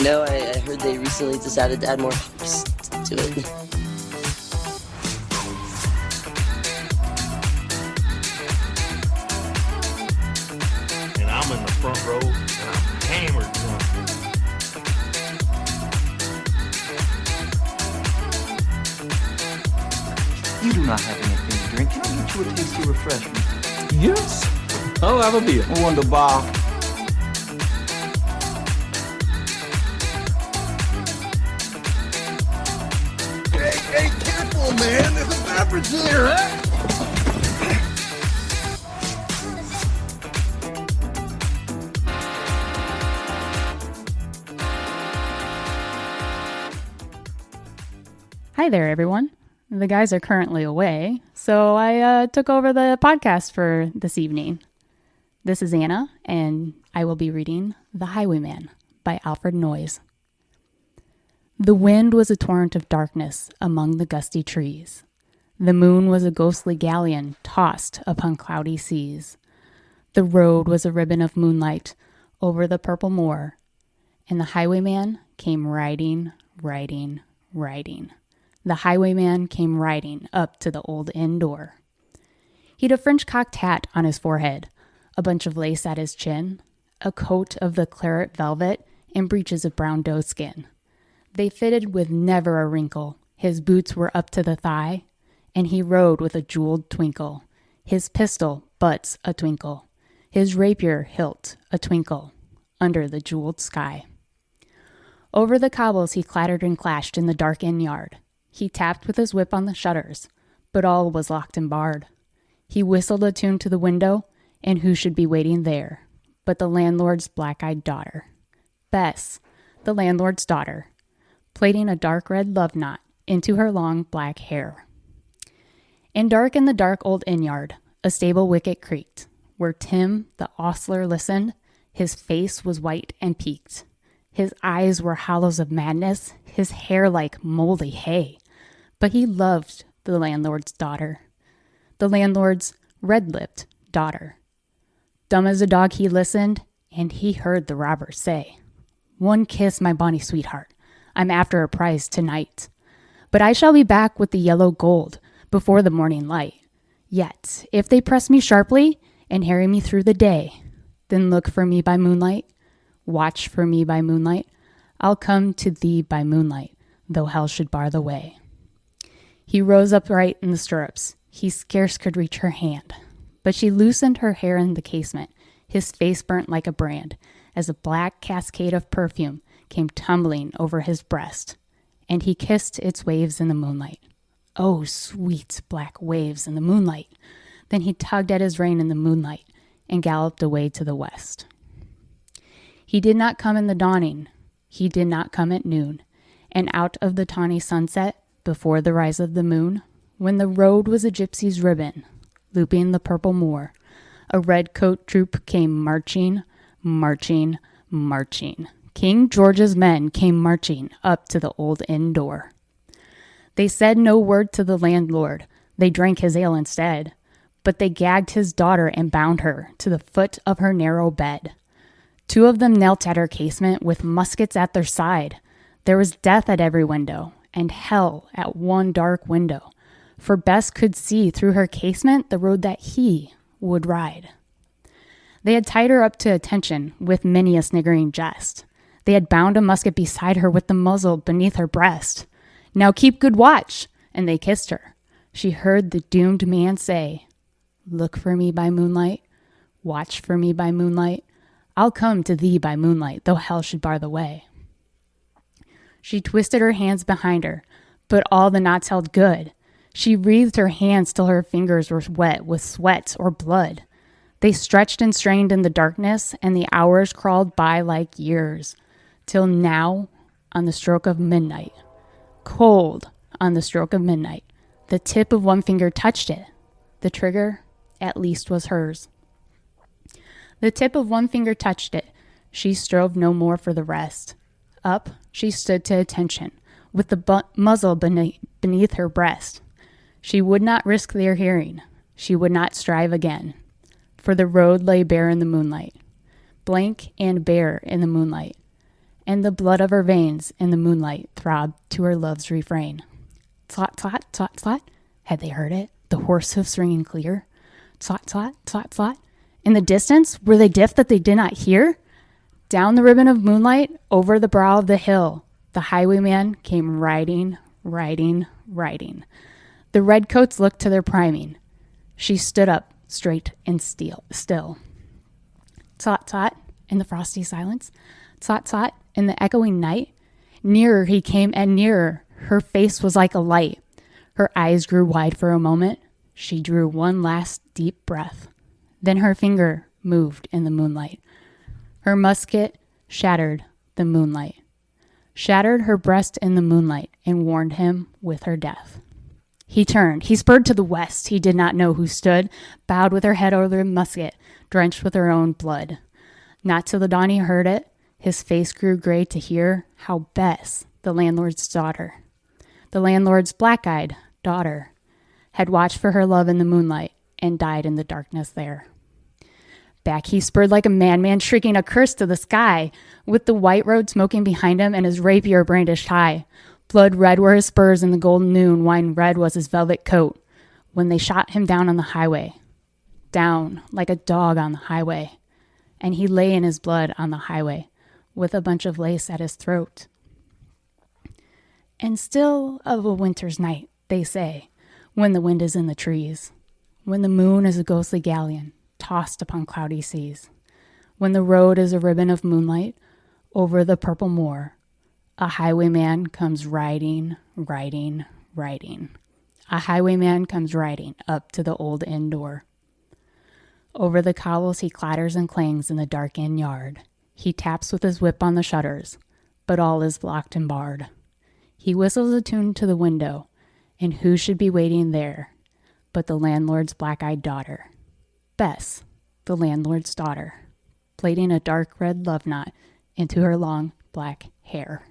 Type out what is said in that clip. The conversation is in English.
I heard they recently decided to add more ships to it. And I'm in the front row, and I'm hammered drunk. You do not have anything to drink. Can I get you a tasty refreshment? Yes, I'll have a beer. Wunderbar. Hey, careful, man. There's a beverage here, huh? Hi there, everyone. The guys are currently away, so I took over the podcast for this evening. This is Anna, and I will be reading The Highwayman by Alfred Noyes. The wind was a torrent of darkness among the gusty trees. The moon was a ghostly galleon tossed upon cloudy seas. The road was a ribbon of moonlight over the purple moor, and the highwayman came riding, riding, riding. The highwayman came riding up to the old inn door. He'd a French-cocked hat on his forehead, a bunch of lace at his chin, a coat of the claret velvet, and breeches of brown doeskin. They fitted with never a wrinkle. His boots were up to the thigh, and he rode with a jeweled twinkle. His pistol butts a twinkle, his rapier hilt a twinkle, under the jeweled sky. Over the cobbles he clattered and clashed in the dark inn yard. He tapped with his whip on the shutters, but all was locked and barred. He whistled a tune to the window, and who should be waiting there but the landlord's black-eyed daughter, Bess, the landlord's daughter, plaiting a dark red love knot into her long black hair. And dark in the dark old inn yard, a stable wicket creaked, where Tim, the ostler, listened. His face was white and peaked. His eyes were hollows of madness, his hair like moldy hay. But he loved the landlord's daughter, the landlord's red-lipped daughter. Dumb as a dog he listened, and he heard the robber say, "One kiss, my bonny sweetheart. I'm after a prize tonight. But I shall be back with the yellow gold before the morning light. Yet, if they press me sharply and harry me through the day, then look for me by moonlight, watch for me by moonlight. I'll come to thee by moonlight, though hell should bar the way." He rose upright in the stirrups. He scarce could reach her hand, but she loosened her hair in the casement. His face burnt like a brand, as a black cascade of perfume came tumbling over his breast, and he kissed its waves in the moonlight. Oh, sweet black waves in the moonlight! Then he tugged at his rein in the moonlight and galloped away to the west. He did not come in the dawning, he did not come at noon, and out of the tawny sunset, before the rise of the moon, when the road was a gypsy's ribbon, looping the purple moor, a red-coat troop came marching, marching, marching. King George's men came marching up to the old inn door. They said no word to the landlord, they drank his ale instead, but they gagged his daughter and bound her to the foot of her narrow bed. Two of them knelt at her casement with muskets at their side. There was death at every window, and hell at one dark window, for Bess could see through her casement the road that he would ride. They had tied her up to attention with many a sniggering jest. They had bound a musket beside her with the muzzle beneath her breast. "Now keep good watch," and they kissed her. She heard the doomed man say, "Look for me by moonlight, watch for me by moonlight. I'll come to thee by moonlight, though hell should bar the way." She twisted her hands behind her, but all the knots held good. She wreathed her hands till her fingers were wet with sweat or blood. They stretched and strained in the darkness, and the hours crawled by like years, till now, on the stroke of midnight, cold on the stroke of midnight, the tip of one finger touched it. The trigger, at least, was hers. The tip of one finger touched it. She strove no more for the rest. Up, she stood to attention, with the muzzle beneath her breast. She would not risk their hearing. She would not strive again, for the road lay bare in the moonlight, blank and bare in the moonlight, and the blood of her veins in the moonlight throbbed to her love's refrain. Tlot, tlot, tlot, tlot. Had they heard it? The horse hoofs ringing clear. Tlot, tlot, tlot, tlot. In the distance, were they deaf that they did not hear? Down the ribbon of moonlight, over the brow of the hill, the highwayman came riding, riding, riding. The redcoats looked to their priming. She stood up, straight and still. Tlot, tlot, in the frosty silence. Tlot, tlot, in the echoing night. Nearer he came and nearer. Her face was like a light. Her eyes grew wide for a moment. She drew one last deep breath. Then her finger moved in the moonlight. Her musket shattered the moonlight. Shattered her breast in the moonlight and warned him with her death. He turned. He spurred to the west. He did not know who stood, bowed with her head over the musket, drenched with her own blood. Not till the dawn he heard it. His face grew gray to hear how Bess, the landlord's daughter, the landlord's black-eyed daughter, had watched for her love in the moonlight and died in the darkness there. Back he spurred like a madman, shrieking a curse to the sky, with the white road smoking behind him and his rapier brandished high. Blood red were his spurs in the golden noon, wine red was his velvet coat, when they shot him down on the highway. Down like a dog on the highway. And he lay in his blood on the highway, with a bunch of lace at his throat. And still of a winter's night, they say, when the wind is in the trees, when the moon is a ghostly galleon tossed upon cloudy seas, when the road is a ribbon of moonlight over the purple moor, a highwayman comes riding, riding, riding. A highwayman comes riding up to the old inn door. Over the cobbles he clatters and clangs in the dark inn yard. He taps with his whip on the shutters, but all is locked and barred. He whistles a tune to the window, and who should be waiting there but the landlord's black-eyed daughter, Bess, the landlord's daughter, plaiting a dark red love knot into her long black hair.